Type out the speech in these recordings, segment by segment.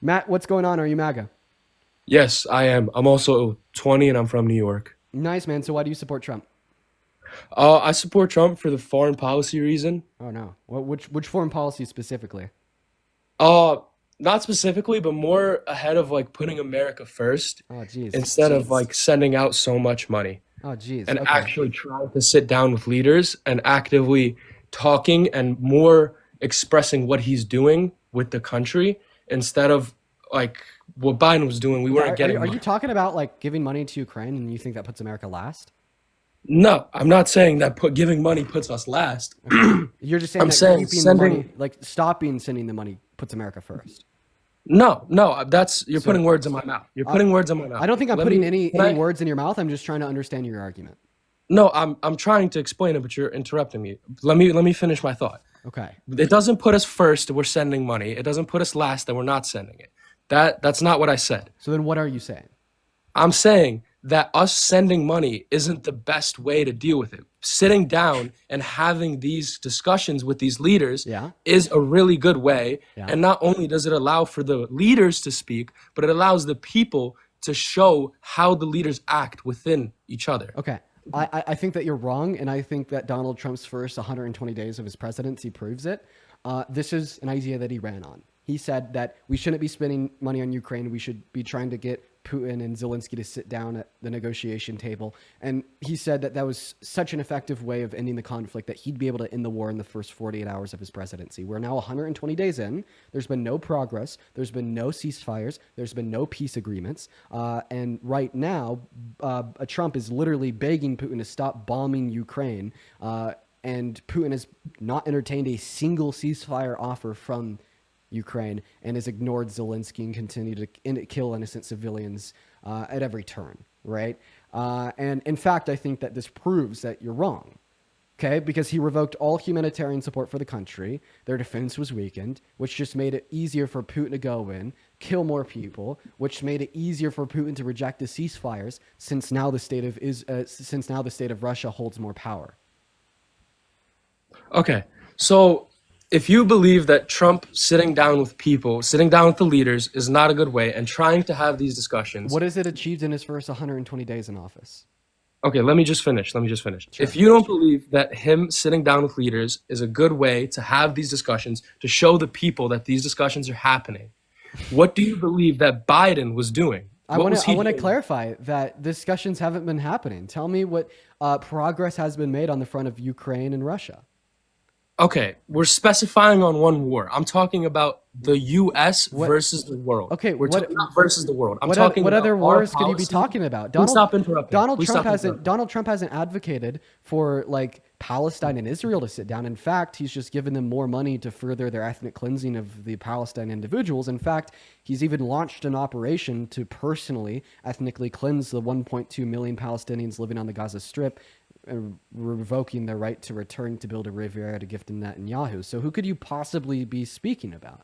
Matt, what's going on? Are you MAGA? Yes, I am. I'm also 20 and I'm from New York. Nice, man. So why do you support Trump? I support Trump for the foreign policy reason. Oh no. Which foreign policy specifically? Uh, Not specifically, but more ahead of like putting America first Oh jeez. instead of like sending out so much money Oh jeez. and Okay. actually trying to sit down with leaders and actively talking and more expressing what he's doing with the country instead of like what Biden was doing. We Yeah. weren't Are getting you money. talking about like giving money to Ukraine and you think that puts America last? No, I'm not saying that giving money puts us last. Okay. You're just saying I'm that saying keeping the money, sending. like stopping sending the money, puts America first. No, no, that's you're So putting words in my mouth. You're I, putting words in my I mouth. don't think I'm Let putting me. any Can any I? words in your mouth. I'm just trying to understand your argument. No, I'm trying to explain it, but you're interrupting me. Let me finish my thought. Okay. It doesn't put us first. We're sending money. It doesn't put us last. That we're not sending it. That's not what I said. So then what are you saying? I'm saying that us sending money isn't the best way to deal with it. Sitting down and having these discussions with these leaders Yeah. is a really good way. Yeah. And not only does it allow for the leaders to speak, but it allows the people to show how the leaders act within each other. Okay. I think that you're wrong, and I think that Donald Trump's first 120 days of his presidency proves it. This is an idea that he ran on. He said that we shouldn't be spending money on Ukraine. We should be trying to get Putin and Zelensky to sit down at the negotiation table. And he said that that was such an effective way of ending the conflict that he'd be able to end the war in the first 48 hours of his presidency. We're now 120 days in. There's been no progress. There's been no ceasefires. There's been no peace agreements. And right now, Trump is literally begging Putin to stop bombing Ukraine. And Putin has not entertained a single ceasefire offer from Ukraine and has ignored Zelensky and continued to kill innocent civilians at every turn, right? And in fact, I think that this proves that you're wrong, okay? Because he revoked all humanitarian support for the country. Their defense was weakened, which just made it easier for Putin to go in, kill more people, which made it easier for Putin to reject the ceasefires since now the state of Russia holds more power. Okay. So if you believe that Trump sitting down with people, sitting down with the leaders is not a good way and trying to have these discussions. What has it achieved in his first 120 days in office? Okay, let me just finish. Let me just finish. Sure. If you don't believe that him sitting down with leaders is a good way to have these discussions, to show the people that these discussions are happening, what do you believe that Biden was doing? I What want was to I he want to doing? clarify that discussions haven't been happening. Tell me what progress has been made on the front of Ukraine and Russia. Okay, we're specifying on one war. I'm talking about the U.S. What? versus the world. Okay. We're What? talking not versus the world. I'm What other, talking what about other our wars could you be policy. talking about? Please stop interrupting. Donald Please Trump stop hasn't interrupting. Donald Trump hasn't advocated for like Palestine and Israel to sit down. In fact, he's just given them more money to further their ethnic cleansing of the Palestine individuals. In fact, he's even launched an operation to personally ethnically cleanse the 1.2 million Palestinians living on the Gaza Strip, revoking their right to return to build a Riviera to gift to Netanyahu. So who could you possibly be speaking about?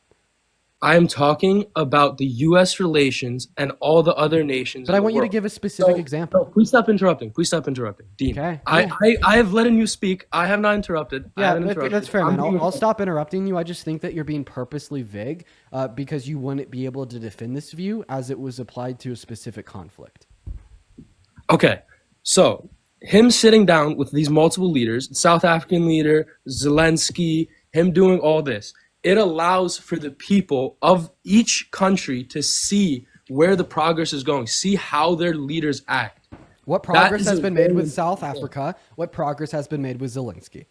I am talking about the U.S. relations and all the other nations But in I the want you to world. give a specific So, no, example. please stop interrupting. Please stop interrupting. Dean, Okay. I, Yeah. I, I have letting you speak. I have not interrupted. I Yeah, haven't interrupted. that's fair, I'm man. being I'll stop interrupting you. I just think that you're being purposely vague because you wouldn't be able to defend this view as it was applied to a specific conflict. Okay, so him sitting down with these multiple leaders, South African leader, Zelensky, him doing all this, it allows for the people of each country to see where the progress is going, see how their leaders act. What That progress is has a been made very with South important thing. Africa? What progress has been made with Zelensky?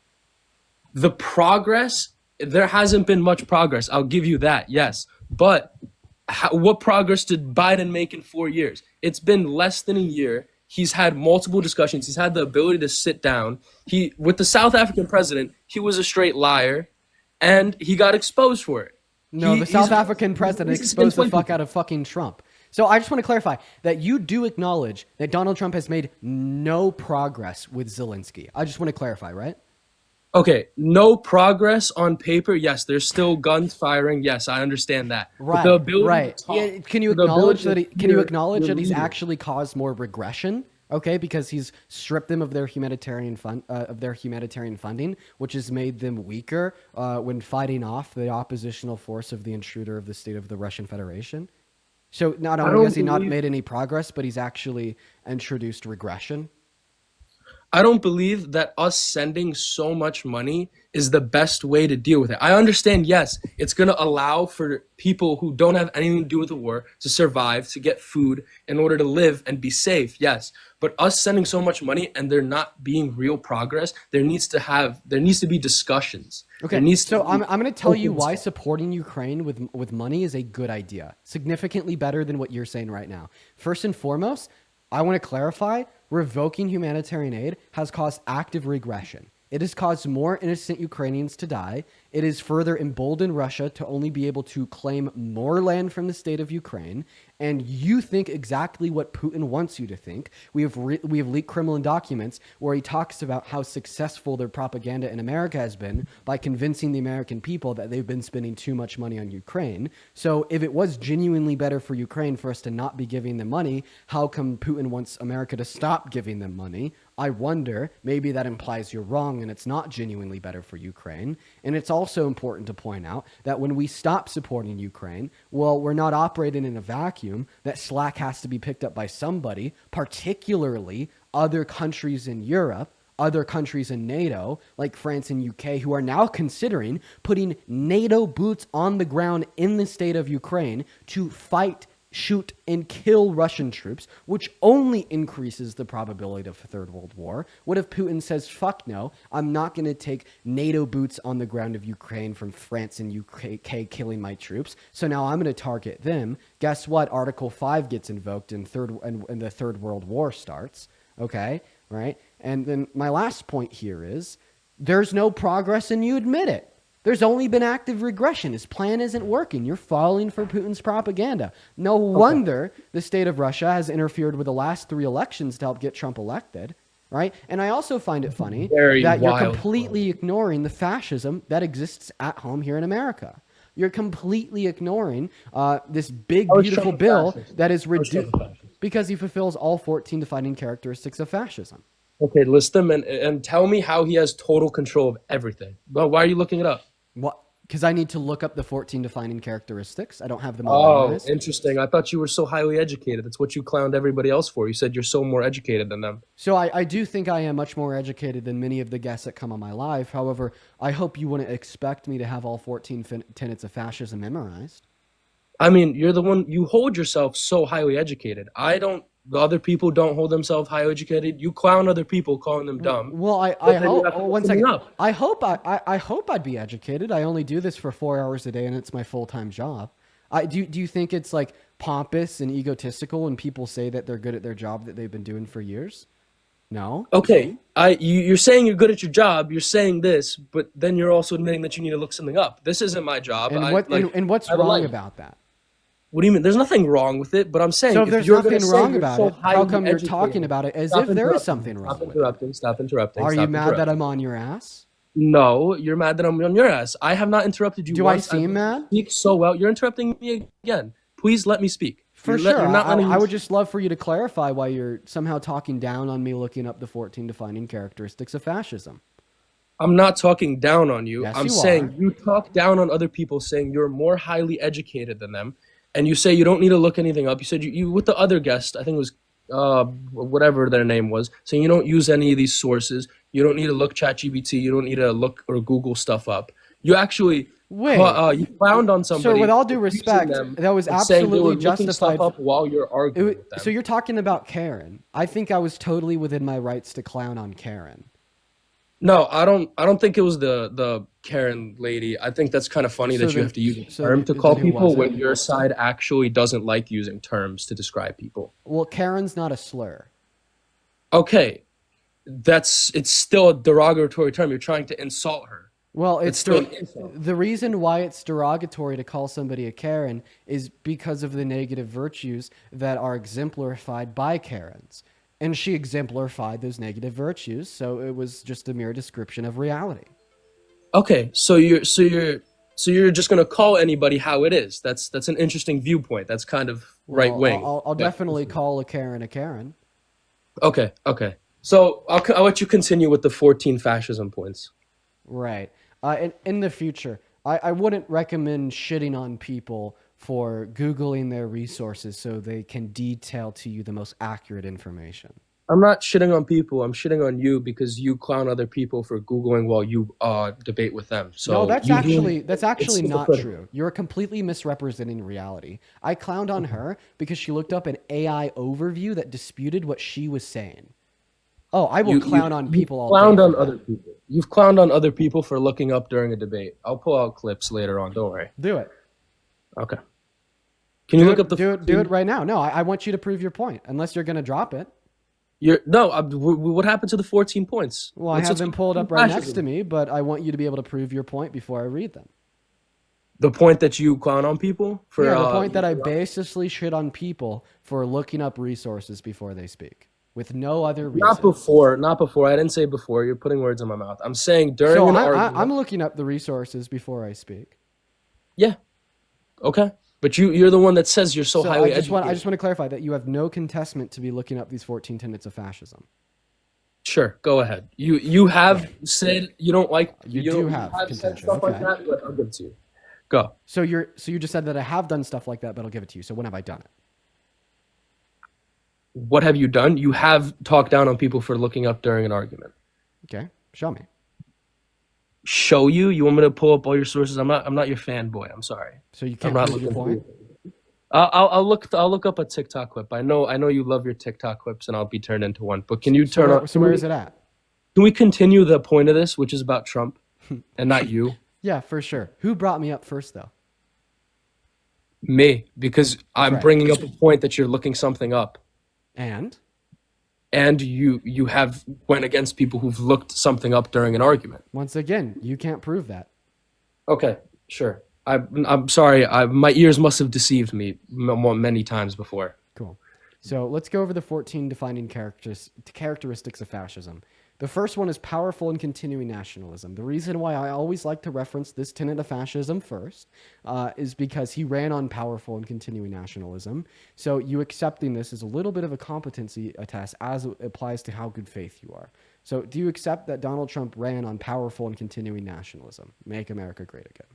The progress, there hasn't been much progress. I'll give you that, yes. But what progress did Biden make in 4 years? It's been less than a year. He's had multiple discussions. He's had the ability to sit down. With the South African president, he was a straight liar, and he got exposed for it. No, the South African He's president racist exposed against the white fuck people. out of fucking Trump. So I just want to clarify that you do acknowledge that Donald Trump has made no progress with Zelensky. I just want to clarify, right? Okay, no progress on paper. Yes, there's still guns firing. Yes, I understand that. But the Right, ability right. to talk, Yeah, can you the acknowledge ability that to can you hear acknowledge your that he's leader. actually caused more regression Okay, because he's stripped them of their humanitarian funding, which has made them weaker when fighting off the oppositional force of the intruder of the state of the Russian Federation. So not I only has don't he not believe made any progress, but he's actually introduced regression. I don't believe that us sending so much money is the best way to deal with it. I understand, yes, it's going to allow for people who don't have anything to do with the war to survive, to get food in order to live and be safe. Yes. But us sending so much money and there not being real progress, there needs to be discussions. There Okay, needs to so be I'm going to tell you open why stuff. supporting Ukraine with money is a good idea, significantly better than what you're saying right now. First and foremost, I want to clarify: revoking humanitarian aid has caused active regression. It has caused more innocent Ukrainians to die. It has further emboldened Russia to only be able to claim more land from the state of Ukraine. And you think exactly what Putin wants you to think. We have leaked Kremlin documents where he talks about how successful their propaganda in America has been by convincing the American people that they've been spending too much money on Ukraine. So if it was genuinely better for Ukraine for us to not be giving them money, how come Putin wants America to stop giving them money? I wonder, maybe that implies you're wrong and it's not genuinely better for Ukraine. And it's also important to point out that when we stop supporting Ukraine, well, we're not operating in a vacuum. That slack has to be picked up by somebody, particularly other countries in Europe, other countries in NATO, like France and UK, who are now considering putting NATO boots on the ground in the state of Ukraine to fight, shoot, and kill Russian troops, which only increases the probability of a third world war. What if Putin says, fuck no, I'm not going to take NATO boots on the ground of Ukraine from France and UK killing my troops, so now I'm going to target them. Guess what? Article 5 gets invoked and the third world war starts. Okay, right? And then my last point here is there's no progress and you admit it. There's only been active regression. His plan isn't working. You're falling for Putin's propaganda. No wonder the state of Russia has interfered with the last 3 elections to help get Trump elected, right? And I also find it funny Very that you're wild. completely ignoring the fascism that exists at home here in America. You're completely ignoring this big, How is beautiful Trump a bill fascist? that is How is Trump reduced a fascist? because he fulfills all 14 defining characteristics of fascism. Okay, list them and tell me how he has total control of everything. Well, why are you looking it up? What? Because I need to look up the 14 defining characteristics. I don't have them all Oh, memorized. interesting. I thought you were so highly educated. That's what you clowned everybody else for. You said you're so more educated than them. So I do think I am much more educated than many of the guests that come on my live. However, I hope you wouldn't expect me to have all 14 tenets of fascism memorized. I mean, you're the one, you hold yourself so highly educated. I don't, the other people don't hold themselves highly educated. You clown other people calling them dumb. Well, I But then you hope. have to Oh, look one something second. up. I hope I'd be educated. I only do this for 4 hours a day, and it's my full-time job. Do you think it's like pompous and egotistical when people say that they're good at their job that they've been doing for years? No. Okay, you're saying you're good at your job. You're saying this, but then you're also admitting that you need to look something up. This isn't my job. And I what like. and what's I have a wrong life. about that? What do you mean? There's nothing wrong with it, but I'm saying So if if there's you're gonna nothing say wrong you're about so it, how highly come you're educated, talking about it as stop if there is interrupting. something Stop wrong with it? interrupting. Stop interrupting. Are Stop you mad that interrupting. I'm on your ass? No, you're mad that I'm on your ass. I have not interrupted you Do I once. seem mad? Speak so well. You're interrupting me again. Please let me speak. For sure. You're not letting me. I would just love for you to clarify why you're somehow talking down on me looking up the 14 defining characteristics of fascism. I'm not talking down on you. Yes, I'm you saying are. you talk down on other people, saying you're more highly educated than them, and you say you don't need to look anything up. You said you with the other guest, I think it was whatever their name was, saying you don't use any of these sources. You don't need to look ChatGPT. You don't need to look or Google stuff up. You actually Wait. you found on somebody. Sir, with all due accusing respect, them that was of saying they were absolutely looking justified. stuff up while you're arguing with them. So you're talking about Karen. I think I was totally within my rights to clown on Karen. No, I don't think it was the Karen lady. I think that's kind of funny that you have to use a term to call then who people was when it? your side actually doesn't like using terms to describe people. Well, Karen's not a slur. Okay, it's still a derogatory term. You're trying to insult her. Well, It's still an insult. the reason why it's derogatory to call somebody a Karen is because of the negative virtues that are exemplified by Karens. And she exemplified those negative virtues, so it was just a mere description of reality. Okay, so you're just gonna call anybody how it is. That's an interesting viewpoint. That's kind of right wing. I'll definitely call a Karen a Karen. Okay, okay. So I'll let you continue with the 14 fascism points. Right. In the future, I wouldn't recommend shitting on people for Googling their resources so they can detail to you the most accurate information. I'm not shitting on people. I'm shitting on you because you clown other people for Googling while you debate with them. No, So you doing that's it's actually not hypocritical. true. You're completely misrepresenting reality. I clowned on her because she looked up an AI overview that disputed what she was saying. Oh, I will clown on You people all day clowned for on that. other people. You've clowned on other people for looking up during a debate. I'll pull out clips later on. Don't worry. Do it. Okay. Can you look up the Do it 14? right now. No, I want you to prove your point. Unless you're gonna drop it. You're no. What happened to the 14 points? Well, I have Let's them go pulled to up right next to fascism. me, but I want you to be able to prove your point before I read them. The point that you clown on people for Yeah, the point that I basically shit on people for looking up resources before they speak, with no other not reason. before, not before. I didn't say before. You're putting words in my mouth. I'm saying during So an I'm argument. looking up the resources before I speak. Yeah. Okay. But you're the one that says you're so So highly I educated. just want to clarify that you have no contestment to be looking up these 14 tenets of fascism. Sure, go ahead. You have Right. said you don't like You you do don't you have have said contention. stuff like Okay. that, but I'll give it to you. Go. So you just said that I have done stuff like that, but I'll give it to you. So when have I done it? What have you done? You have talked down on people for looking up during an argument. Okay. Show me. Show you? You want me to pull up all your sources? I'm not your fanboy. I'm sorry. So you I'm can't not prove your looking for point? you. I'll look up a TikTok clip. I know you love your TikTok clips, and I'll be turned into one. But can you turn up? So where is it at? Can we continue the point of this, which is about Trump, and not you? Yeah, for sure. Who brought me up first though? Me, because I'm Right. bringing up a point that you're looking something up. And And you have went against people who've looked something up during an argument. once again, you can't prove that. Okay, sure. I'm sorry. My ears must have deceived me many times before. Cool. So let's go over the 14 defining characteristics of fascism. The first one is powerful and continuing nationalism. The reason why I always like to reference this tenet of fascism first is because he ran on powerful and continuing nationalism. So you accepting this is a little bit of a competency test as it applies to how good faith you are. So do you accept that Donald Trump ran on powerful and continuing nationalism? Make America great again.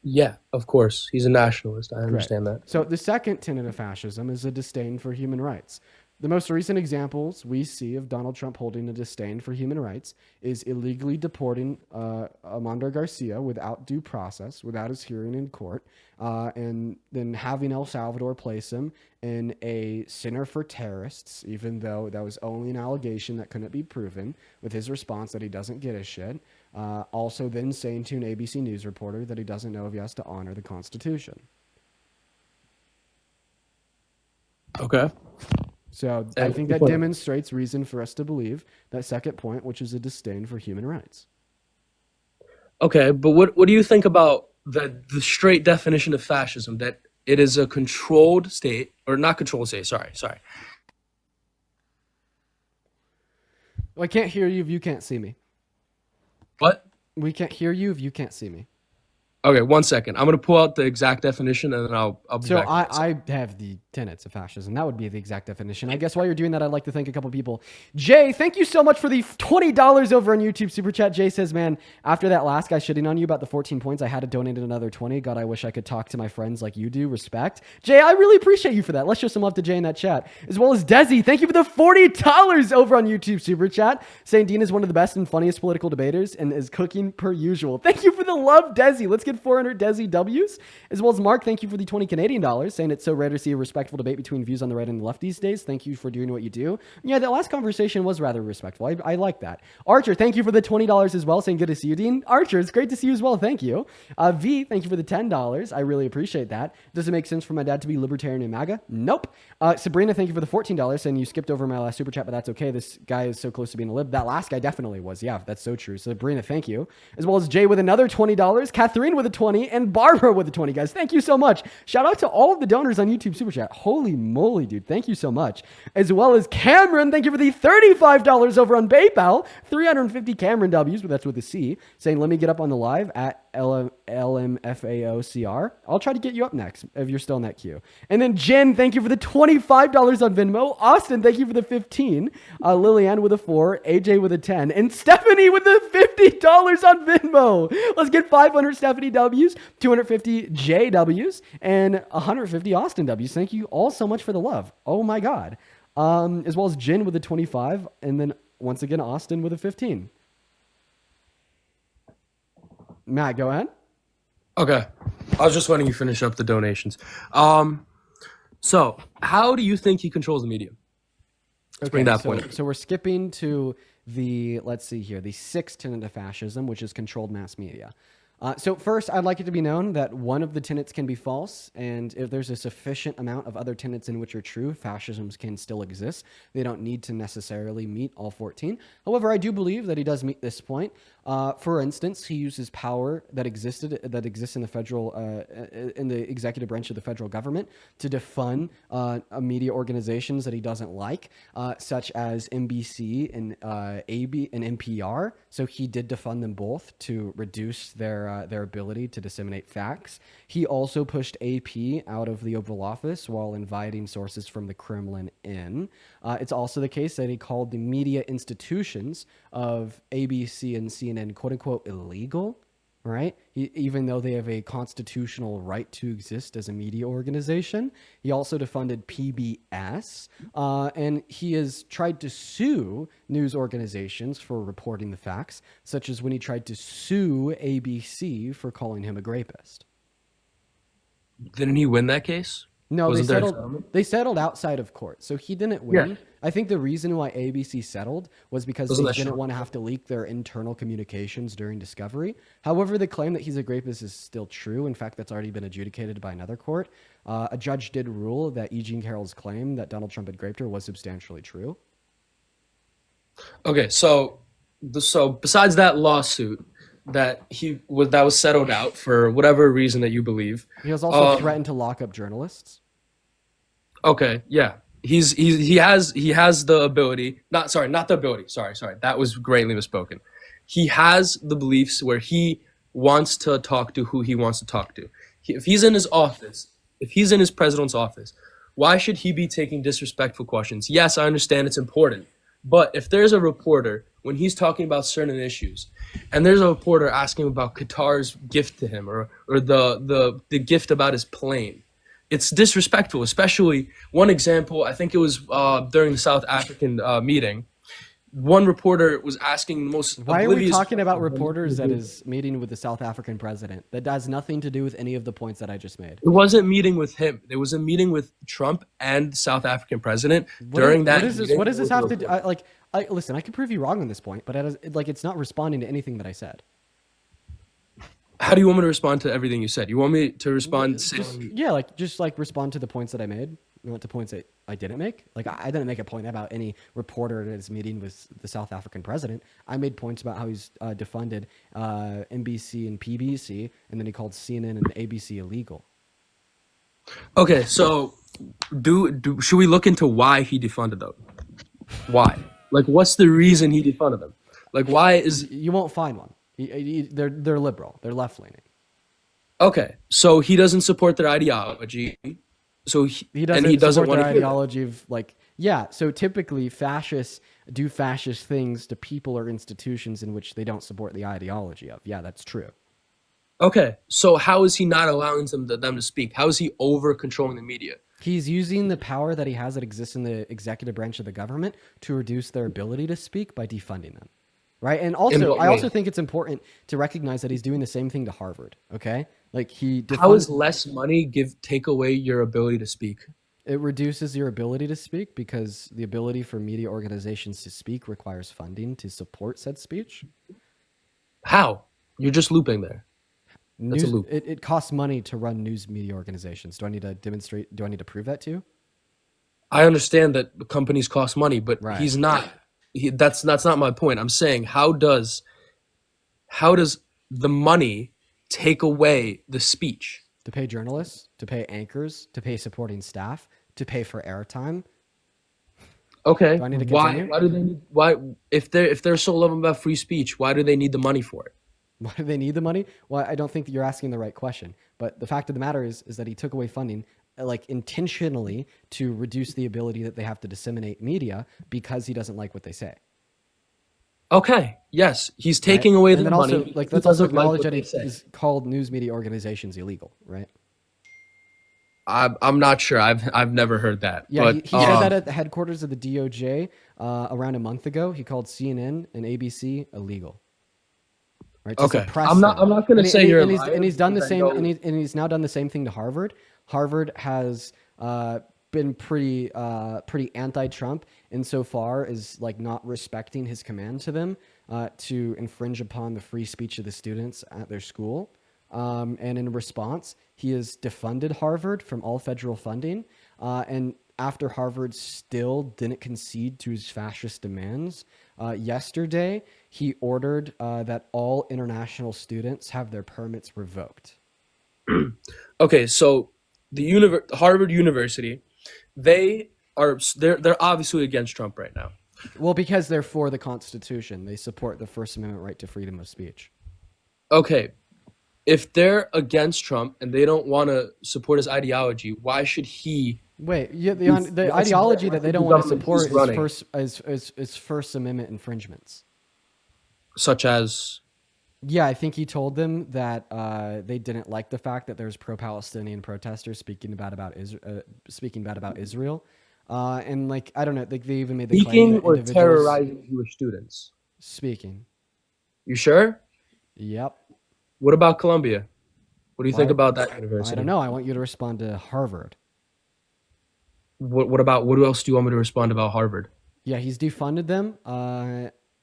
Yeah, of course. He's a nationalist. I Right. understand that. So the second tenet of fascism is a disdain for human rights. The most recent examples we see of Donald Trump holding a disdain for human rights is illegally deporting Armando Garcia without due process, without his hearing in court, and then having El Salvador place him in a center for terrorists, even though that was only an allegation that couldn't be proven, with his response that he doesn't get a shit. Also then saying to an ABC News reporter that he doesn't know if he has to honor the Constitution. Okay. So I And think that demonstrates reason for us to believe that second point, which is a disdain for human rights. okay, but what do you think about the straight definition of fascism, that it is a controlled state, or not controlled state, sorry. Well, I can't hear you if you can't see me. What? We can't hear you if you can't see me. Okay, 1 second. I'm gonna pull out the exact definition and then I'll be So back. I have the tenets of fascism. That would be the exact definition. I guess while you're doing that, I'd like to thank a couple people. Jay, thank you so much for the $20 over on YouTube Super Chat. Jay says, man, after that last guy shitting on you about the 14 points, I had to donate another 20. God, I wish I could talk to my friends like you do. Respect. Jay, I really appreciate you for that. Let's show some love to Jay in that chat. As well as Desi, thank you for the $40 over on YouTube Super Chat. Saying Dean is one of the best and funniest political debaters and is cooking per usual. Thank you for the love, Desi. Let's get 400 Desi W's. As well as Mark, thank you for the 20 Canadian dollars, saying it's so rare to see a respectful debate between views on the right and the left these days. Thank you for doing what you do. Yeah, that last conversation was rather respectful. I like that. Archer, thank you for the $20 as well, saying good to see you, Dean. Archer, it's great to see you as well. Thank you. V, thank you for the $10. I really appreciate that. Does it make sense for my dad to be libertarian and MAGA? Nope. Sabrina, thank you for the $14, saying you skipped over my last super chat, but that's okay. This guy is so close to being a lib. That last guy definitely was. Yeah, that's so true. Sabrina, thank you. As well as Jay with another $20, Catherine with a 20, and Barbara with a 20, guys. Thank you so much. Shout out to all of the donors on YouTube Super Chat. Holy moly, dude. Thank you so much. As well as Cameron, thank you for the $35 over on PayPal. 350 Cameron W's, but that's with a C, saying, let me get up on the live at LMFAOCR. I'll try to get you up next if you're still in that queue. And then Jen, thank you for the $25 on Venmo. Austin, thank you for the 15. Lillian with a 4. AJ with a 10. And Stephanie with the $50 on Venmo. Let's get 500 Stephanie W's, 250 JW's, and 150 Austin W's. Thank you all so much for the love. Oh my God. As well as Jen with a 25. And then once again, Austin with a 15. Matt, go ahead. Okay. I was just letting you finish up the donations. So how do you think he controls the media? Let's bring that point. So we're skipping to the, let's see here, the sixth tenet of fascism, which is controlled mass media. So first, I'd like it to be known that one of the tenets can be false, and if there's a sufficient amount of other tenets in which are true, fascisms can still exist. They don't need to necessarily meet all 14. However, I do believe that he does meet this point. For instance, he uses power that exists in the federal, in the executive branch of the federal government to defund media organizations that he doesn't like, such as NBC and AB and NPR. So he did defund them both to reduce their ability to disseminate facts. He also pushed AP out of the Oval Office while inviting sources from the Kremlin in. It's also the case that he called the media institutions of ABC and CNN "quote unquote" illegal, right? Even though they have a constitutional right to exist as a media organization. He also defunded PBS, and he has tried to sue news organizations for reporting the facts, such as when he tried to sue ABC for calling him a rapist. Didn't he win that case? No, they settled outside of court. So he didn't win. Yeah. I think the reason why ABC settled was because Wasn't they that didn't short? want to have to leak their internal communications during discovery. However, the claim that he's a rapist is still true. In fact, that's already been adjudicated by another court. A judge did rule that E. Jean Carroll's claim that Donald Trump had raped her was substantially true. Okay, so besides that lawsuit that was settled out for whatever reason that you believe. He has also threatened to lock up journalists. Okay, yeah. He has the ability, not the ability. Sorry. That was greatly misspoken. He has the beliefs where he wants to talk to who he wants to talk to. If he's in his office, if he's in his president's office, why should he be taking disrespectful questions? Yes, I understand it's important. But if there's a reporter, when he's talking about certain issues, and there's a reporter asking about Qatar's gift to him or the gift about his plane, it's disrespectful. Especially one example, I think it was during the South African meeting, one reporter was asking the most Why are we oblivious talking about question. reporters at his meeting with the South African president? That has nothing to do with any of the points that I just made. It wasn't meeting with him. There was a meeting with Trump and the South African president during that meeting. What does this have to do? Listen, I could prove you wrong on this point, but it's not responding to anything that I said. How do you want me to respond to everything you said? You want me to respond saying, Just respond to the points that I made, not to points that I didn't make. Like, I didn't make a point about any reporter at his meeting with the South African president. I made points about how he's defunded NBC and PBC, and then he called CNN and ABC illegal. okay, so should we look into why he defunded them? Why? Like, what's the reason he defunded them? Like, why is... You won't find one. They're liberal. They're left-leaning. Okay, so he doesn't support their ideology. So He doesn't support want their to hear ideology of so typically fascists do fascist things to people or institutions in which they don't support the ideology of. Yeah, that's true. that. Okay, so how is he not allowing them to speak? How is he over controlling the media? He's using the power that he has that exists in the executive branch of the government to reduce their ability to speak by defunding them. Right? And also, I also think it's important to recognize that he's doing the same thing to Harvard. Okay? Like How does less money take away your ability to speak? It reduces your ability to speak because the ability for media organizations to speak requires funding to support said speech. How? You're just looping there. That's a loop. It costs money to run news media organizations. Do I need to demonstrate? Do I need to prove that to you? I understand that companies cost money, but Right. he's not. That's not my point. I'm saying how does the money take away the speech? To pay journalists, to pay anchors, to pay supporting staff, to pay for airtime. Okay. Do I need to why? continue? Why do they need? Why if they're so loving about free speech? Why do they need the money for it? Why do they need the money? Well, I don't think that you're asking the right question. But the fact of the matter is that he took away funding, like intentionally, to reduce the ability that they have to disseminate media because he doesn't like what they say. Okay, yes, he's Right. taking away And their then money also, because like, he let's also doesn't like acknowledge what that they say. he's called news media organizations illegal, right? I'm not sure. I've never heard that, Yeah, but he said that at the headquarters of the DOJ around a month ago. He called CNN and ABC illegal, right, to okay. suppress them. I'm not gonna say you're a liar And he's done the because I same, know. and he's now done the same thing to Harvard. Harvard has been pretty anti-Trump insofar as like not respecting his command to them to infringe upon the free speech of the students at their school. And in response, he has defunded Harvard from all federal funding. And after Harvard still didn't concede to his fascist demands, yesterday he ordered that all international students have their permits revoked. Okay, so Harvard University, they're obviously against Trump right now. Well, because they're for the Constitution, they support the First Amendment right to freedom of speech. Okay, if they're against Trump and they don't want to support his ideology, why should he? Wait, yeah, the Why should ideology that they the don't want to government support he's running, is First Amendment infringements. such as? Yeah, I think he told them that they didn't like the fact that there's pro-Palestinian protesters speaking bad about Israel, and like I don't know, like they even made the claim Speaking that or individuals terrorizing Jewish students? speaking. You sure? Yep. What about Columbia? What do you think Why? about that I university? don't know. I want you to respond to Harvard. What else do you want me to respond about Harvard? Yeah, he's defunded them,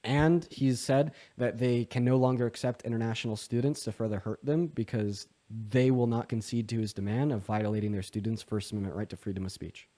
and he's said that they can no longer accept international students to further hurt them because they will not concede to his demand of violating their students' First Amendment right to freedom of speech.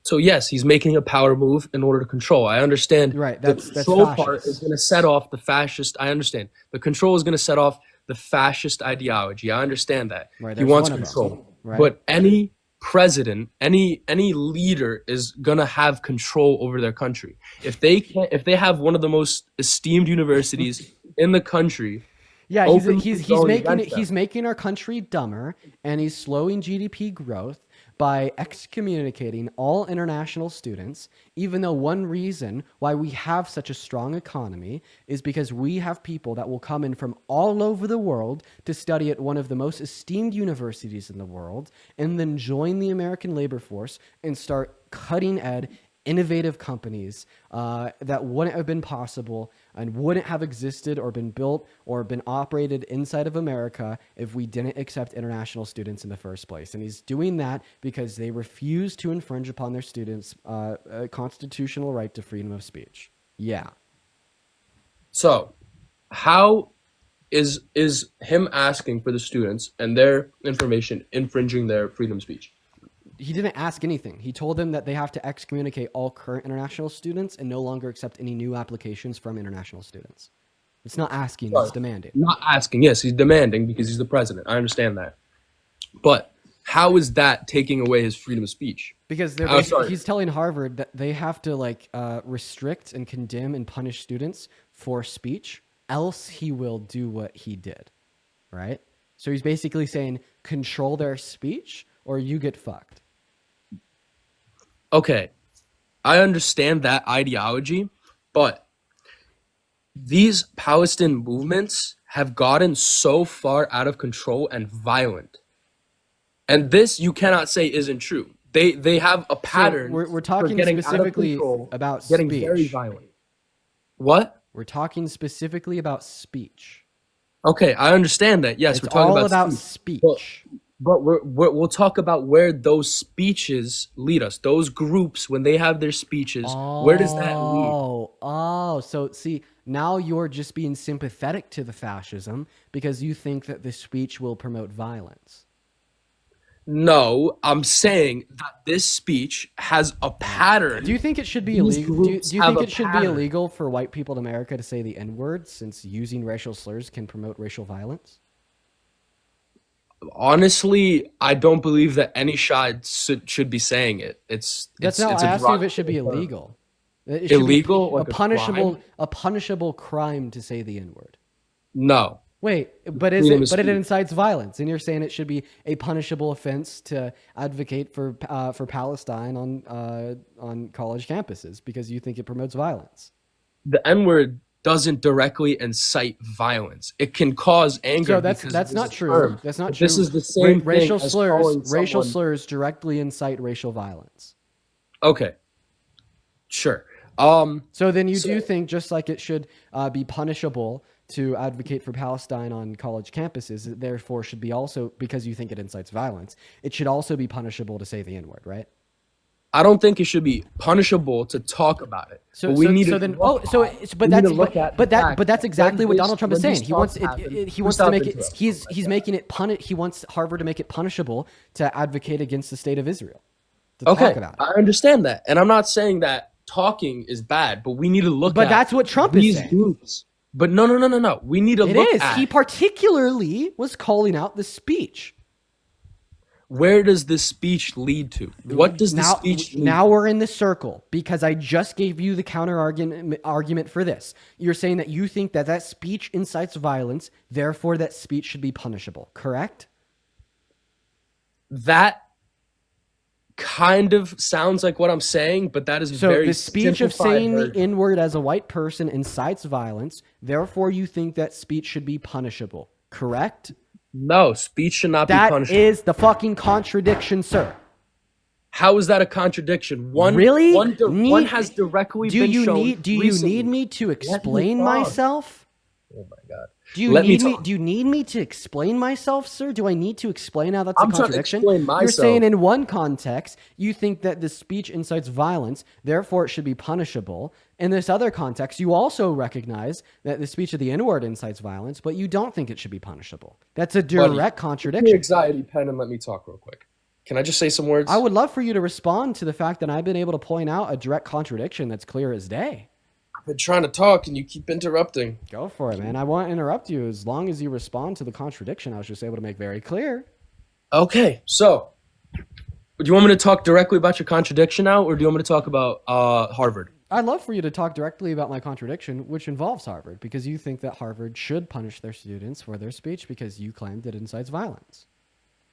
So yes, he's making a power move in order to control. I understand Right, the that's control part is fascist. going to set off the fascist. I understand the control is going to set off the fascist ideology. I understand that Right, he there's wants one of them, control, right? but any president, any leader is gonna have control over their country. If they have one of the most esteemed universities in the country, Yeah, openly he's going making against them. he's making our country dumber, and he's slowing GDP growth by excommunicating all international students, even though one reason why we have such a strong economy is because we have people that will come in from all over the world to study at one of the most esteemed universities in the world and then join the American labor force and start cutting edge innovative companies that wouldn't have been possible and wouldn't have existed or been built or been operated inside of America if we didn't accept international students in the first place. And he's doing that because they refuse to infringe upon their students' constitutional right to freedom of speech. Yeah. So, how is him asking for the students and their information infringing their freedom of speech? He didn't ask anything. He told them that they have to excommunicate all current international students and no longer accept any new applications from international students. It's not asking, it's demanding. Not asking. Yes, he's demanding because he's the president. I understand that. But how is that taking away his freedom of speech? Because he's telling Harvard that they have to restrict and condemn and punish students for speech, else he will do what he did, right? So he's basically saying control their speech or you get fucked. Okay, I understand that ideology, but these Palestinian movements have gotten so far out of control and violent. And this you cannot say isn't true. They have a pattern. We're for talking getting out of specifically control, about getting speech. very violent. What? We're talking specifically about speech. Okay, I understand that. Yes, It's we're talking all about speech. But we'll talk about where those speeches lead us. Those groups, when they have their speeches, where does that lead? So see, now you're just being sympathetic to the fascism because you think that this speech will promote violence. No, I'm saying that this speech has a pattern. Do you think it should be These illegal? Do groups you have think a it should be pattern. illegal for white people in America to say the N-word since using racial slurs can promote racial violence? Honestly, I don't believe that any side should be saying it. It's That's not. it's I a asked you if it should be derogatory term. illegal. It should be Illegal, a like a crime? punishable crime to say the N-word. No, Wait, but Freedom of but it speech. incites violence, and you're saying it should be a punishable offense to advocate for Palestine on college campuses because you think it promotes violence. The N word doesn't directly incite violence. It can cause anger So because it that's is not a true. term. That's not But this true. is the same thing as calling Racial someone. slurs directly incite racial violence. Okay, sure. So then you do So think just like it should be punishable to advocate for Palestine on college campuses, it therefore should be also, because you think it incites violence, it should also be punishable to say the N-word, right? I don't think it should be punishable to talk about it, but we need So to then look but we need that's to look at the fact but that's that exactly what Donald Trump is when saying. these He wants talks happen. he Who wants to stopped make it interrupting? Oh my he's God. making it he wants Harvard to make it punishable to advocate against the state of Israel, to talk Okay, about it. I understand that, and I'm not saying that talking is bad, but we need to look But at that's what Trump is these saying. groups. But no, no, no, no, no. We need to It look is. at He particularly was calling out the speech. where does this speech lead to? What does the Now, speech lead now to? we're in the circle because I just gave you the counter argument for this. You're saying that you think that that speech incites violence, therefore that speech should be punishable, correct? That kind of sounds like what I'm saying, but that is So very the speech of simplified saying the version. N-word as a white person incites violence, therefore you think that speech should be punishable, correct? No, speech should not be That punishable. is the fucking contradiction, sir. How is that a contradiction? Really? One has directly been shown Do you recently. need me to Let me explain talk. myself? Oh my God. Do you Let me need me? talk. Do you need me to explain myself, sir? Do I need to explain how that's I'm a trying to contradiction? explain You're saying myself. in one context you think that the speech incites violence, therefore it should be punishable. In this other context, you also recognize that the speech of the N-word incites violence, but you don't think it should be punishable. That's a direct Buddy, give me your contradiction. anxiety pen and let me talk real quick. Can I just say some words? I would love for you to respond to the fact that I've been able to point out a direct contradiction that's clear as day. I've been trying to talk and you keep interrupting. Go for it, man. I won't interrupt you as long as you respond to the contradiction I was just able to make very clear. Okay, so do you want me to talk directly about your contradiction now, or do you want me to talk about Harvard? I'd love for you to talk directly about my contradiction, which involves Harvard, because you think that Harvard should punish their students for their speech because you claimed it incites violence.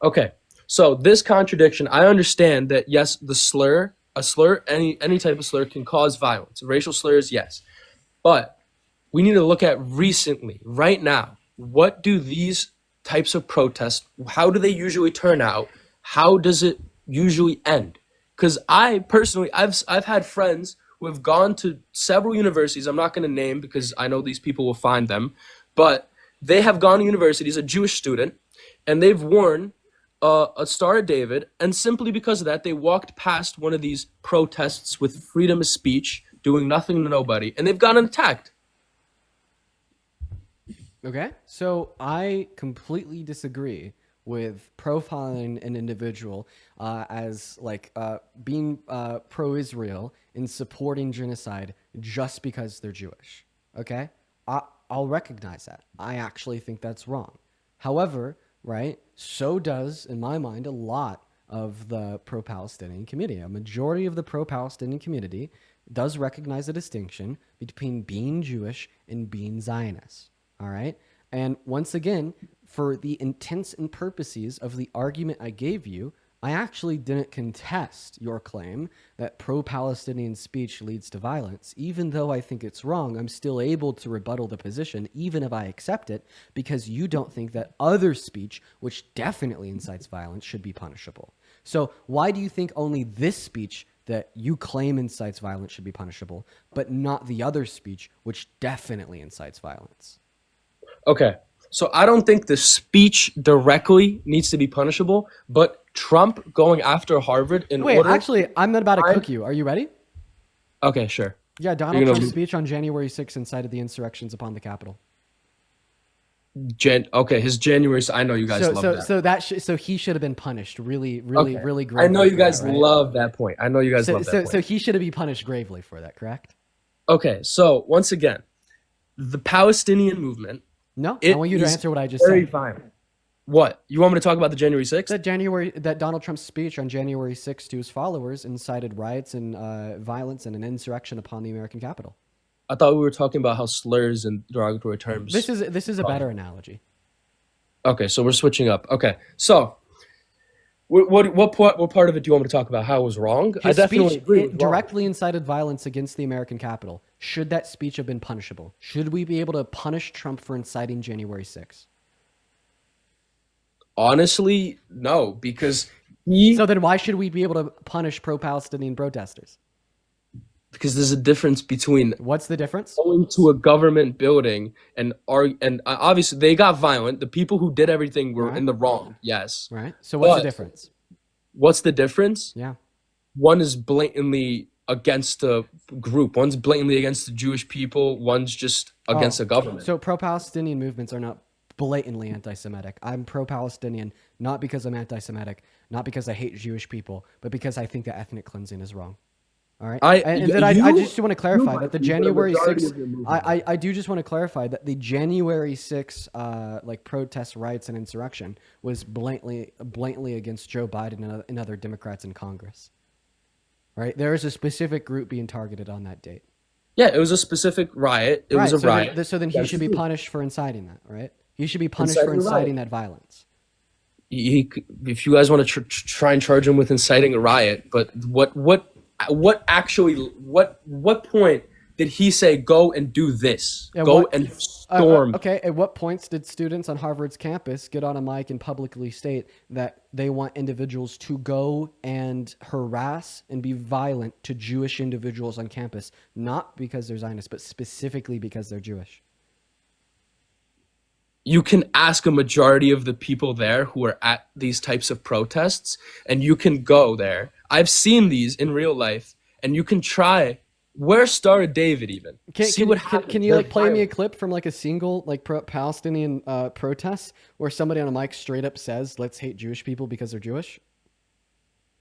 Okay, so this contradiction, I understand that yes, the slur, a slur, any type of slur can cause violence. Racial slurs, yes, but we need to look at recently, right now. What do these types of protests? How do they usually turn out? How does it usually end? Because I personally, I've had friends who have gone to several universities. I'm not going to name because I know these people will find them, but they have gone to universities, a Jewish student, and they've worn a Star of David, and simply because of that, they walked past one of these protests with freedom of speech, doing nothing to nobody, and they've gotten attacked. Okay, so I completely disagree with profiling an individual as like being pro-Israel and supporting genocide just because they're Jewish. Okay, I'll recognize that. I actually think that's wrong. However, right, so does, in my mind, a lot of the pro-Palestinian community. A majority of the pro-Palestinian community does recognize the distinction between being Jewish and being Zionist. All right. And once again, for the intents and purposes of the argument I gave you, I actually didn't contest your claim that pro-Palestinian speech leads to violence. Even though I think it's wrong, I'm still able to rebuttal the position, even if I accept it, because you don't think that other speech, which definitely incites violence, should be punishable. So why do you think only this speech that you claim incites violence should be punishable, but not the other speech, which definitely incites violence? Okay, so I don't think the speech directly needs to be punishable, but Trump going after Harvard in Wait, order. actually, I'm not about to I'm- cook you. Are you ready? Okay, sure. Yeah, Donald You're gonna Trump's be- speech on January 6th incited the insurrections upon the Capitol. Okay, his January. I know you guys love that. So he should have been punished really gravely. I know you for guys that, right? love that point. I know you guys love that point. So he should have been punished gravely for that, correct? Okay, so once again, the Palestinian movement. No, I It want you to is answer what I just very said. violent. What? You want me to talk about the January 6th? That Donald Trump's speech on January 6th to his followers incited riots and violence and an insurrection upon the American Capitol. I thought we were talking about how slurs and derogatory terms. This is a better analogy. Okay, so we're switching up. Okay, so what part of it do you want me to talk about? How it was wrong? I His definitely speech agree. It was wrong. directly incited violence against the American Capitol. Should that speech have been punishable? Should we be able to punish Trump for inciting January 6th? Honestly, no, because he So then why should we be able to punish pro-Palestinian protesters? because there's a difference between What's the difference? going to a government building and obviously they got violent. The people who did everything were Right. in the wrong. Yes. Right? So what's the But difference? what's the difference? Yeah. One is blatantly against the group. One's blatantly against the Jewish people. One's just against the government. So pro-Palestinian movements are not blatantly anti-Semitic. I'm pro-Palestinian not because I'm anti-Semitic, not because I hate Jewish people, but because I think that ethnic cleansing is wrong. All right. And then I just want to clarify that the January 6th, I do just want to clarify that the January 6th like protest, riots, and insurrection was blatantly against Joe Biden and other Democrats in Congress. Right. There is a specific group being targeted on that date. Yeah, it was a specific riot. It was a riot. So then he should be punished for inciting that, right? He should be punished for inciting that violence. If you guys want to try and charge him with inciting a riot, but what point did he say go and do this? And storm. Okay, at what points did students on Harvard's campus get on a mic and publicly state that they want individuals to go and harass and be violent to Jewish individuals on campus, not because they're Zionists, but specifically because they're Jewish? You can ask a majority of the people there who are at these types of protests, and you can go there. I've seen these in real life, and you can try. Where's Star of David even? Can you like play me a clip from like a single like Palestinian protest where somebody on a mic straight up says, "Let's hate Jewish people because they're Jewish"?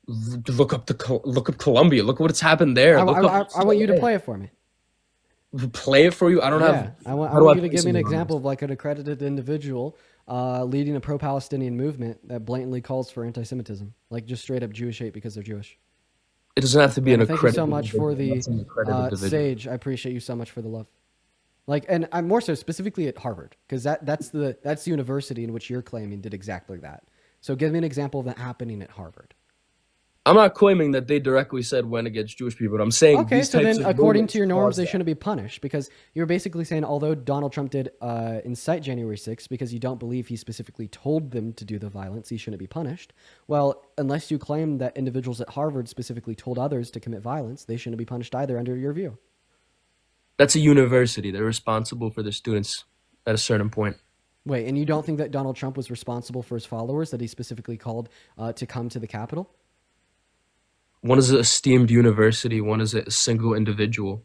Look up Colombia. Look what's happened there. I want you to play it for me. Play it for you. I don't have. I want you to give me an example of like an accredited individual leading a pro-Palestinian movement that blatantly calls for anti-Semitism, like just straight up Jewish hate because they're Jewish. It doesn't have to be an accredited. Thank you so much for the Sage. I appreciate you so much for the love. Like, and I'm more so specifically at Harvard because that's the university in which you're claiming did exactly that. So give me an example of that happening at Harvard. I'm not claiming that they directly said went against Jewish people. I'm saying okay, so then according to your norms, they shouldn't be punished because you're basically saying although Donald Trump did incite January 6th because you don't believe he specifically told them to do the violence, he shouldn't be punished. Well, unless you claim that individuals at Harvard specifically told others to commit violence, they shouldn't be punished either under your view. That's a university. They're responsible for their students at a certain point. Wait, and you don't think that Donald Trump was responsible for his followers that he specifically called to come to the Capitol? One is an esteemed university. One is a single individual.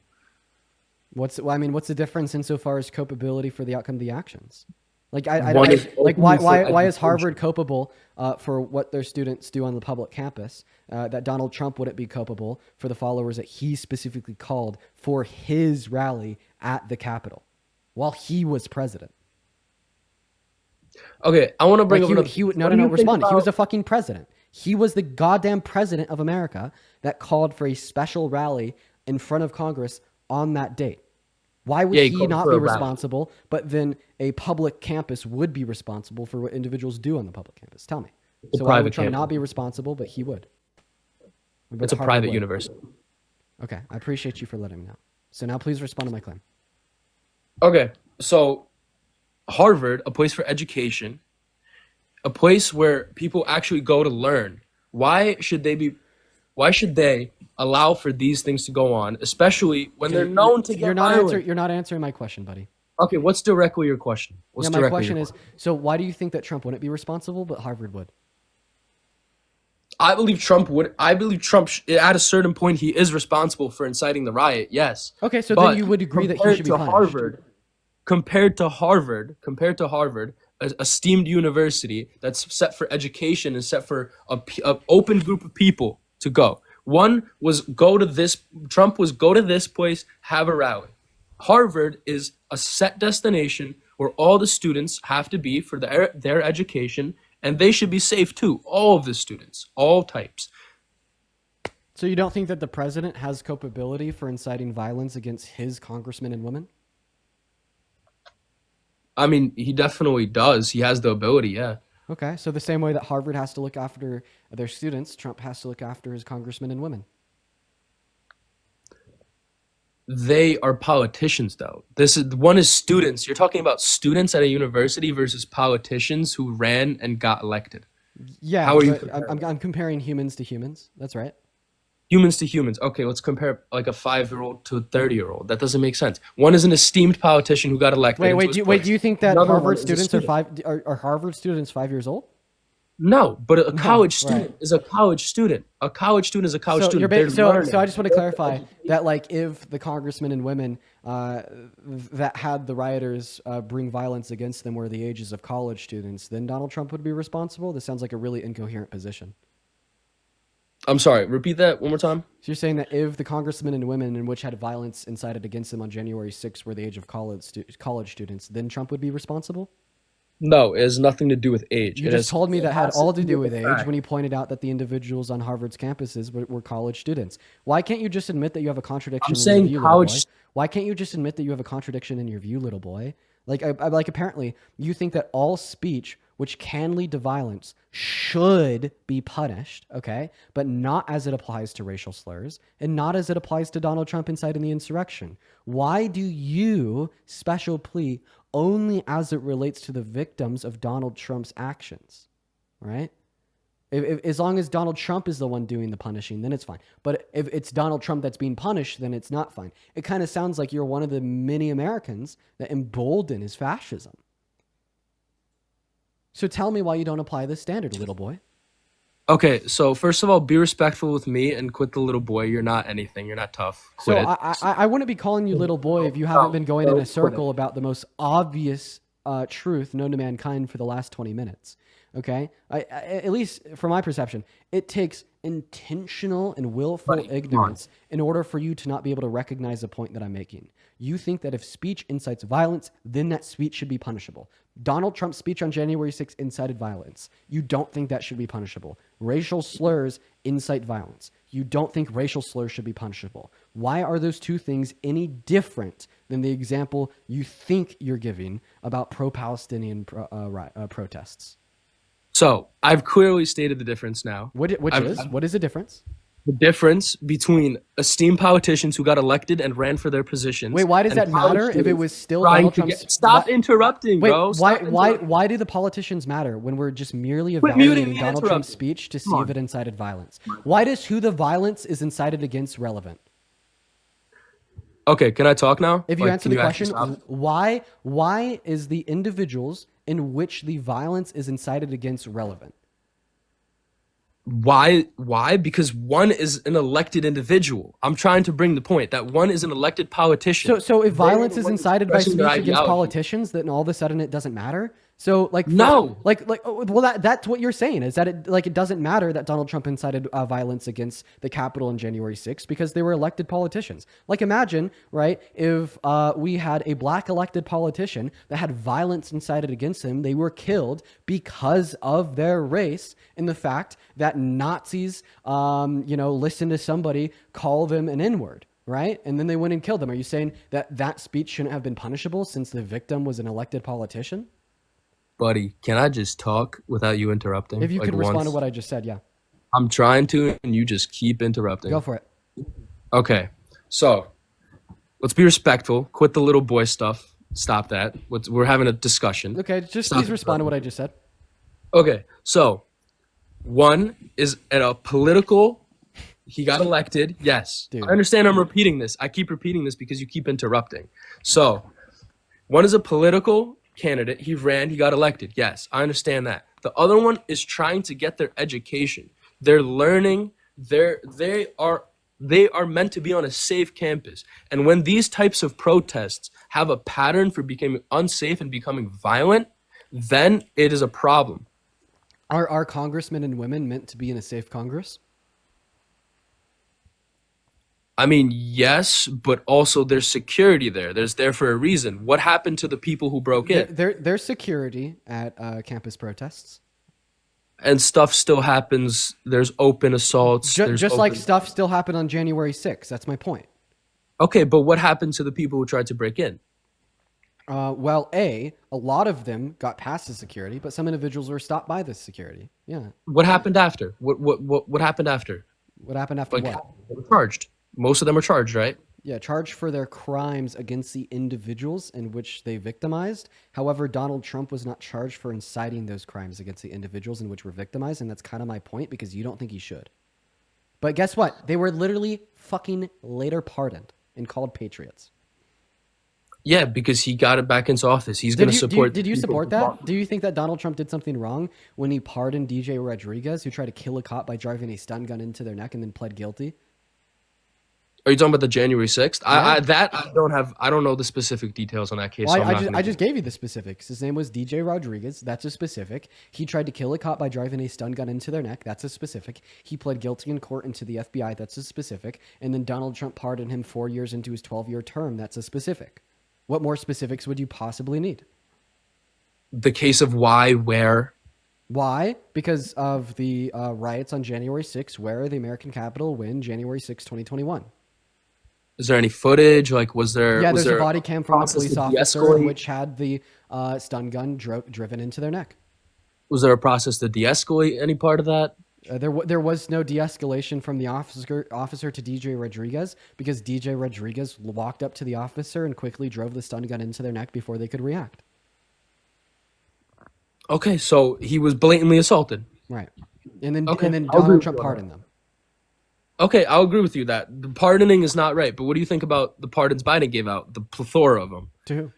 What's the difference insofar as culpability for the outcome of the actions? Why is Harvard culpable for what their students do on the public campus? That Donald Trump wouldn't be culpable for the followers that he specifically called for his rally at the Capitol while he was president. Okay, I want to bring up respond. He was a fucking president. He was the goddamn president of America that called for a special rally in front of Congress on that date. Why would he not be responsible, but then a public campus would be responsible for what individuals do on the public campus? Tell me. So why would Trump not be responsible, but he would? It's a private university. Okay, I appreciate you for letting me know. So now please respond to my claim. Okay, so Harvard, a place for education, a place where people actually go to learn. Why should they allow for these things to go on, especially when they're known to get violent? You're not answering my question, buddy. Okay, what's directly your question? My question is, so why do you think that Trump wouldn't be responsible, but Harvard would? I believe Trump would. I believe Trump, at a certain point, he is responsible for inciting the riot, yes. Okay, so then you would agree that he should be punished. Compared to Harvard, an esteemed university that's set for education and set for a open group of people to go. One was Trump was go to this place, have a rally. Harvard is a set destination where all the students have to be for their education, and they should be safe too. All of the students, all types. So you don't think that the president has culpability for inciting violence against his congressmen and women? I mean, he definitely does. He has the ability, yeah. Okay, so the same way that Harvard has to look after their students, Trump has to look after his congressmen and women. They are politicians, though. This is one is students. You're talking about students at a university versus politicians who ran and got elected. Yeah, How are you but I'm comparing humans to humans. That's right. humans to humans? Okay, let's compare like a 5-year-old to a 30-year-old. That doesn't make sense. One is an esteemed politician who got elected. Wait. Do you think that Another one Harvard is a students are student. are Harvard students 5 years old? No, but a No, college student right. is a college student. A college student is a college So student. They're learning. so I just want to clarify that like if the congressmen and women that had the rioters bring violence against them were the ages of college students, then Donald Trump would be responsible. This sounds like a really incoherent position. I'm sorry. Repeat that one more time. So you're saying that if the congressmen and women in which had violence incited against them on January 6th were the age of college students, then Trump would be responsible? No, it has nothing to do with age. You It just has told me that had has all to do with the age fact. when you pointed out that the individuals on Harvard's campuses were college students. Why can't you just admit that you have a contradiction I'm in your saying view, little boy? college. Why can't you just admit that you have a contradiction in your view, little boy? Like apparently you think that all speech which can lead to violence should be punished, okay? But not as it applies to racial slurs and not as it applies to Donald Trump inciting the insurrection. Why do you special plea only as it relates to the victims of Donald Trump's actions, right? As long as Donald Trump is the one doing the punishing, then it's fine. But if it's Donald Trump that's being punished, then it's not fine. It kind of sounds like you're one of the many Americans that embolden his fascism. So tell me why you don't apply this standard, little boy. Okay, so first of all, be respectful with me and quit the little boy. You're not anything. You're not tough. So Quit it. I wouldn't be calling you little boy if you haven't been going in a Quit it. circle about the most obvious truth known to mankind for the last 20 minutes. Okay? At least from my perception, it takes intentional and willful Buddy, come on. ignorance in order for you to not be able to recognize the point that I'm making. You think that if speech incites violence, then that speech should be punishable. Donald Trump's speech on January 6th incited violence. You don't think that should be punishable. Racial slurs incite violence. You don't think racial slurs should be punishable. Why are those two things any different than the example you think you're giving about pro-Palestinian protests? So I've clearly stated the difference now. What is the difference? The difference between esteemed politicians who got elected and ran for their positions. Wait, why does and that college matter if it students was still trying Donald to Trump's? Stop interrupting, Wait, bro. Stop interrupting. why do the politicians matter when we're just merely Quit muting evaluating me, Donald interrupt Trump's me. speech to see Come if on. it incited violence? Why does who the violence is incited against relevant? Okay, can I talk now? If you Like, answer can the you actually question, stop? why is the individuals in which the violence is incited against relevant? Why? Because one is an elected individual. I'm trying to bring the point that one is an elected politician. So if They are violence the is ones incited by expressing speech their against ideology. politicians, then all of a sudden it doesn't matter. So No. that's what you're saying is that it doesn't matter that Donald Trump incited violence against the Capitol on January 6th because they were elected politicians. Like imagine, right, if we had a black elected politician that had violence incited against him, they were killed because of their race and the fact that Nazis, listened to somebody call them an N-word. Right? And then they went and killed them. Are you saying that that speech shouldn't have been punishable since the victim was an elected politician? Buddy, can I just talk without you interrupting? If you like could respond to once? what I just said, yeah. I'm trying to, and you just keep interrupting. Go for it. Okay, so let's be respectful. Quit the little boy stuff. Stop that. We're having a discussion. Okay, just Stop please it, respond to brother. what I just said. Okay, so one is at a political. He got elected. Yes, Dude. I understand. I'm repeating this. I keep repeating this because you keep interrupting. So, one is a political candidate. He ran. He got elected. Yes, I understand that. The other one is trying to get their education. They're learning. They are meant to be on a safe campus. And when these types of protests have a pattern for becoming unsafe and becoming violent, then it is a problem. Are congressmen and women meant to be in a safe Congress? I mean, yes, but also there's security there. There's there for a reason. What happened to the people who broke in? There's security at campus protests. and stuff still happens. There's open assaults. There's Just like open. stuff still happened on January 6th. That's my point. Okay, but what happened to the people who tried to break in? Well, a lot of them got past the security, but some individuals were stopped by the security. Yeah. What happened after? What happened after? What happened after Like what? they were charged. Most of them are charged, right? Yeah, charged for their crimes against the individuals in which they victimized. However, Donald Trump was not charged for inciting those crimes against the individuals in which were victimized, and that's kind of my point because you don't think he should. But guess what? They were literally fucking later pardoned and called patriots. Yeah, because he got it back into office. He's going to support. Did you people support who that? fought. Do you think that Donald Trump did something wrong when he pardoned DJ Rodriguez, who tried to kill a cop by driving a stun gun into their neck and then pled guilty? Are you talking about the January 6th? Yeah. I don't know the specific details on that case. Well, so I'm not I gonna- just gave you the specifics. His name was DJ Rodriguez. That's a specific. He tried to kill a cop by driving a stun gun into their neck. That's a specific. He pled guilty in court into the FBI. That's a specific. And then Donald Trump pardoned him 4 years into his 12-year term. That's a specific. What more specifics would you possibly need? The case of why, where. Why? Because of the riots on January 6th, where the American Capitol when January 6, 2021. Is there any footage? Like, was there? Yeah, was there's there a body cam from a process police to officer de-escalate? which had the stun gun driven into their neck. Was there a process to de-escalate any part of that? There was no de-escalation from the officer to DJ Rodriguez because DJ Rodriguez walked up to the officer and quickly drove the stun gun into their neck before they could react. Okay, so he was blatantly assaulted. Right. And then Okay, I'll agree Donald with Trump you on pardoned them. Okay, I'll agree with you that the pardoning is not right. But what do you think about the pardons Biden gave out? The plethora of them. To who?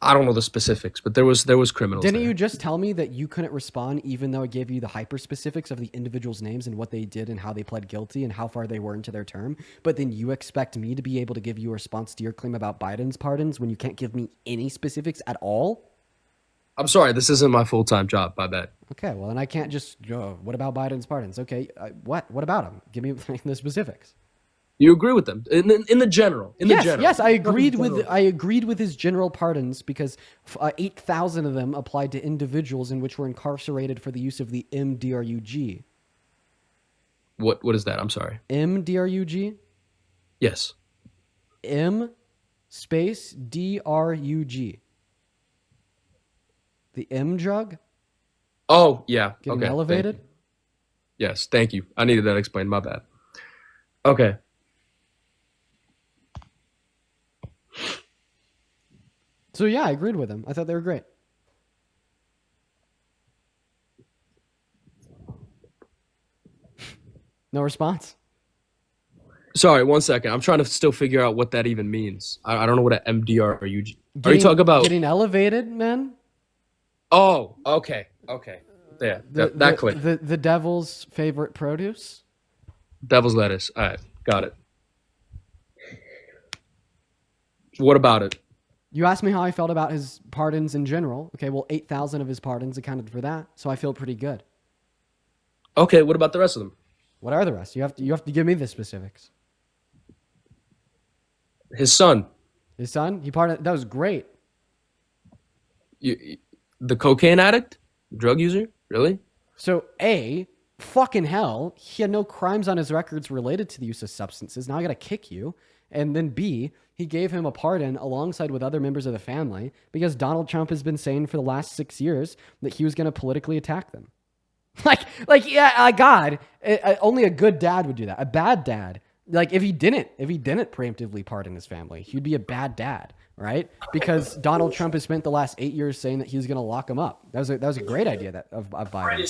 I don't know the specifics, but there was criminals. Didn't there. you just tell me that you couldn't respond even though it gave you the hyper specifics of the individuals' names and what they did and how they pled guilty and how far they were into their term? But then you expect me to be able to give you a response to your claim about Biden's pardons when you can't give me any specifics at all? I'm sorry, this isn't my full-time job. My bad. Okay, well, then I can't just go, what about Biden's pardons? Okay, what? What about them? Give me the specifics. You agree with them in the general. In the general. Yes, I agreed with his general pardons because 8,000 of them applied to individuals in which were incarcerated for the use of the MDRUG. What is that? I'm sorry. MDRUG? Yes. M space DRUG. The M drug? Oh yeah. Getting Okay. thank elevated? you. Yes. Thank you. I needed that explained. My bad. Okay. So yeah, I agreed with him. I thought they were great. No response? Sorry, 1 second. I'm trying to still figure out what that even means. I don't know what an MDR are you. Are you talking about? getting elevated, man? Oh, okay. Yeah, that clicked. The devil's favorite produce? Devil's lettuce. All right, got it. What about it? You asked me how I felt about his pardons in general. Okay, well, 8,000 of his pardons accounted for that, so I feel pretty good. Okay, what about the rest of them? What are the rest? You have to give me the specifics. His son, His son, he pardoned. That was great. the cocaine addict, drug user, really? So fucking hell, he had no crimes on his records related to the use of substances. Now I gotta kick you. And then B, he gave him a pardon alongside with other members of the family because Donald Trump has been saying for the last 6 years that he was going to politically attack them. God, only a good dad would do that. A bad dad, like if he didn't preemptively pardon his family, he'd be a bad dad, right? Because Donald Trump has spent the last 8 years saying that he was going to lock him up. That was a great idea of Biden.